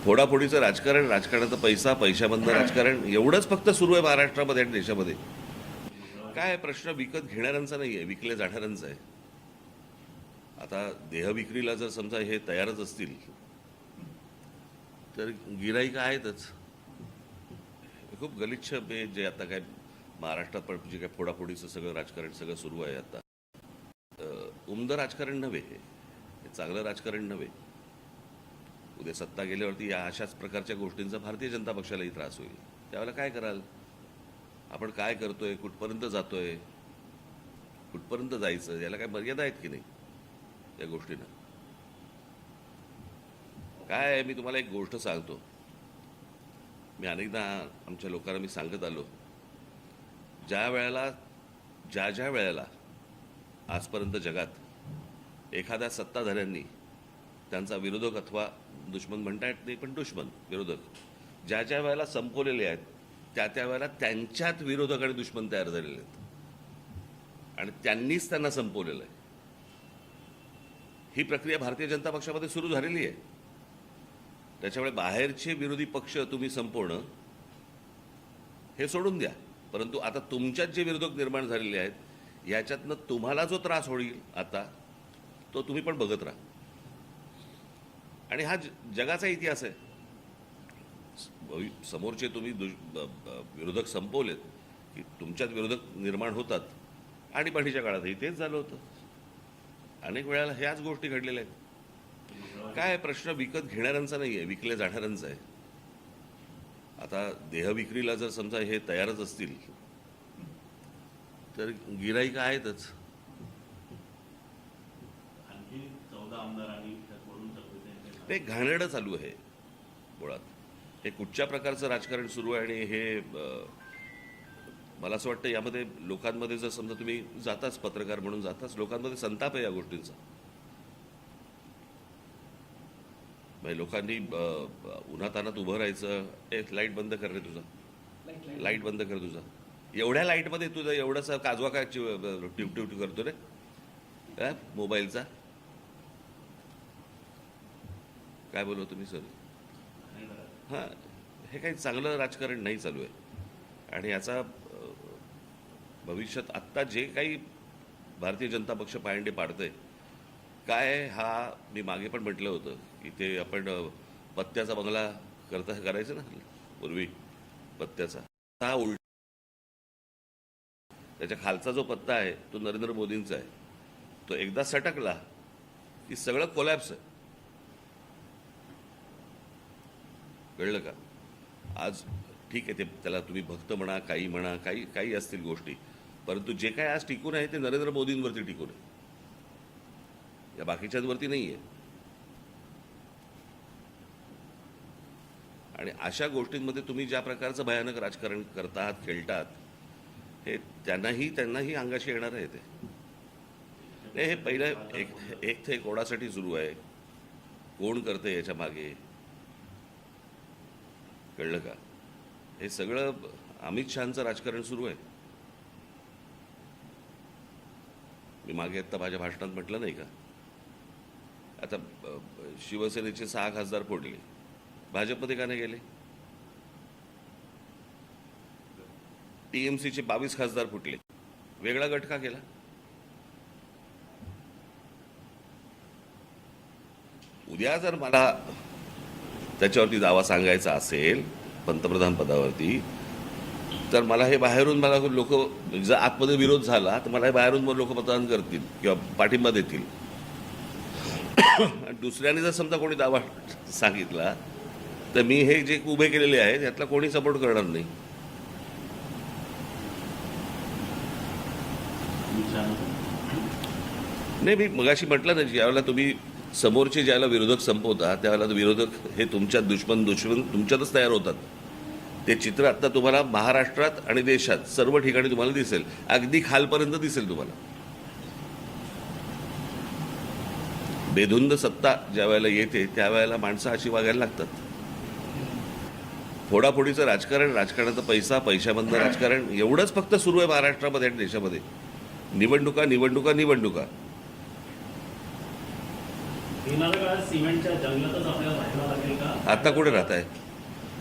फोडाफोडीचं राजकारण, राजकारणाचा पैसा, पैशाबंद राजकारण एवढंच फक्त सुरू आहे महाराष्ट्रामध्ये आणि देशामध्ये. काय प्रश्न विकत घेणाऱ्यांचा नाही आहे, विकले जाणाऱ्यांचा आहे. आता देहविक्रीला जर समजा हे तयारच असतील तर गिराईक आहेतच. खूप गलिच्छ जे आता काय महाराष्ट्रात पण जे काय फोडाफोडीचं सगळं राजकारण सगळं सुरू आहे आता, उमदं राजकारण नव्हे, हे चांगलं राजकारण नव्हे. उद्या सत्ता गेल्यावरती या अशाच प्रकारच्या गोष्टींचा भारतीय जनता पक्षालाही त्रास होईल. त्यावेळेला काय कराल? आपण काय करतोय, कुठपर्यंत जातोय, कुठपर्यंत जायचं, याला काय मर्यादा आहेत की नाही या गोष्टींना? काय आहे, मी तुम्हाला एक गोष्ट सांगतो. मी अनेकदा आमच्या लोकांना मी सांगत आलो, ज्या वेळेला आजपर्यंत जगात एखाद्या सत्ताधाऱ्यांनी त्यांचा विरोधक अथवा दुश्मन म्हणता येत नाही, पण दुश्मन विरोधक ज्या वेळेला संपवलेले आहेत त्या वेळेला त्यांच्यात विरोधक आणि दुश्मन तयार झालेले आहेत आणि त्यांनीच त्यांना संपवलेलं आहे. ही प्रक्रिया भारतीय जनता पक्षामध्ये सुरू झालेली आहे. त्याच्यामुळे बाहेरचे विरोधी पक्ष तुम्ही संपवणं हे सोडून द्या, परंतु आता तुमच्यात जे विरोधक निर्माण झालेले आहेत याच्यातनं तुम्हाला जो त्रास होईल आता, तो तुम्ही पण बघत राहा. आणि हा जगाचा इतिहास आहे. समोरचे तुम्ही विरोधक संपवलेत की तुमच्यात विरोधक निर्माण होतात. आणि पाठीच्या काळातही तेच झालं होतं. अनेक वेळेला ह्याच गोष्टी घडलेल्या आहेत. काय प्रश्न विकत घेणाऱ्यांचा नाही आहे, विकले जाणाऱ्यांचा आहे. आता देहविक्रीला जर समजा हे तयारच असतील तर गिराईक आहेतच. ते घाणेरडं चालू आहे मुळात. हे कुठच्या प्रकारचं राजकारण सुरू आहे आणि हे मला असं वाटतं यामध्ये लोकांमध्ये जर समजा तुम्ही जाताच, पत्रकार म्हणून जाताच, लोकांमध्ये संताप आहे या गोष्टींचा. म्हणजे लोकांनी उन्हातानात उभं राहायचं, एक लाईट बंद कर रे तुझा, लाईट बंद कर तुझा, एवढ्या लाईटमध्ये तुझं एवढासा काजवा काय ट्यूब करतो रे मोबाईलचा. काय बोलू तुम्ही सर? हां, हे काही चांगलं राजकारण नाही चालू आहे. आणि याचा भविष्यात आत्ता जे काही भारतीय जनता पक्ष पायंडे पाडतंय काय, हा मी मागे पण म्हटलं होतं की ते आपण पत्त्याचा बंगला करायचं ना पूर्वी, पत्त्याचा हा उलटा, त्याच्या खालचा जो पत्ता आहे तो नरेंद्र मोदींचा आहे. तो एकदा सटकला की सगळं कोलॅप्स आहे. कळलं का? आज ठीक आहे, ते त्याला तुम्ही भक्त म्हणा, काही म्हणा, काही असतील गोष्टी, परंतु जे काय आज टिकून आहे ते नरेंद्र मोदींवरती टिकून आहे, या बाकीच्यांवरती नाही आहे. आणि अशा गोष्टींमध्ये तुम्ही ज्या प्रकारचं भयानक राजकारण करतात, खेळतात, हे त्यांनाही अंगाशी येणार आहे. ते हे पहिलं एक ते कोणासाठी सुरू आहे, कोण करते याच्या मागे, कळलं का? हे सगळं अमित शहांचं राजकारण सुरू आहे. मी मागे आत्ता माझ्या भाषणात म्हटलं नाही का, आता शिवसेनेचे 6 खासदार फोडले, भाजपमध्ये का नाही गेले? टीएमसीचे 22 खासदार फुटले, वेगळा गट का केला? उद्या जर मला त्याच्यावरती दावा सांगायचा असेल पंतप्रधान पदावरती, तर मला हे बाहेरून मला लोक, जर आतमध्ये विरोध झाला तर मला हे बाहेरून लोक मतदान करतील किंवा पाठिंबा देतील. दुसऱ्याने जर समजा कोणी दावा सांगितला तर मी हे जे उभे केलेले आहेत यातला कोणी सपोर्ट करणार नाही. नाही, मी मगाशी म्हटलं ना, ज्यावेळेला तुम्ही समोरचे ज्याला विरोधक संपवता त्यावेळेला विरोधक हे तुमच्या दुश्मन तुमच्यातच तयार होतात. ते चित्र आता तुम्हाला महाराष्ट्रात आणि देशात सर्व ठिकाणी तुम्हाला दिसेल, अगदी खालपर्यंत दिसेल तुम्हाला. बेधुंद सत्ता ज्या वेळेला येते त्यावेळेला माणसं अशी वागायला लागतात. फोडाफोडीचं राजकारण, राजकारणाचा पैसा, पैशाबंद राजकारण एवढंच फक्त सुरू आहे महाराष्ट्रामध्ये आणि देशामध्ये. निवडणुका निवडणुका निवडणुका. येणाऱ्या काळात सिमेंटच्या जंगलातच आपल्याला राहायला लागेल का? आता कुठे राहताय?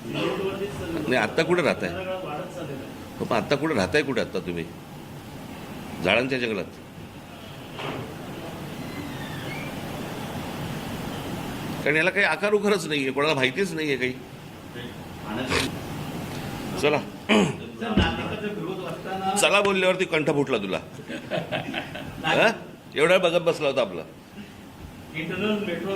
नाही, आता कुठे राहताय? हो, पण आता कुठे राहताय? कुठे आता तुम्ही? झाडांच्या जंगलात? कारण याला काही आकार उखारच नाहीये, कोणाला माहितीच नाहीये काही. चला चला बोलल्यावरती कंठ फुटला तुला. एवढा बघत बसला होता आपला. Internal metro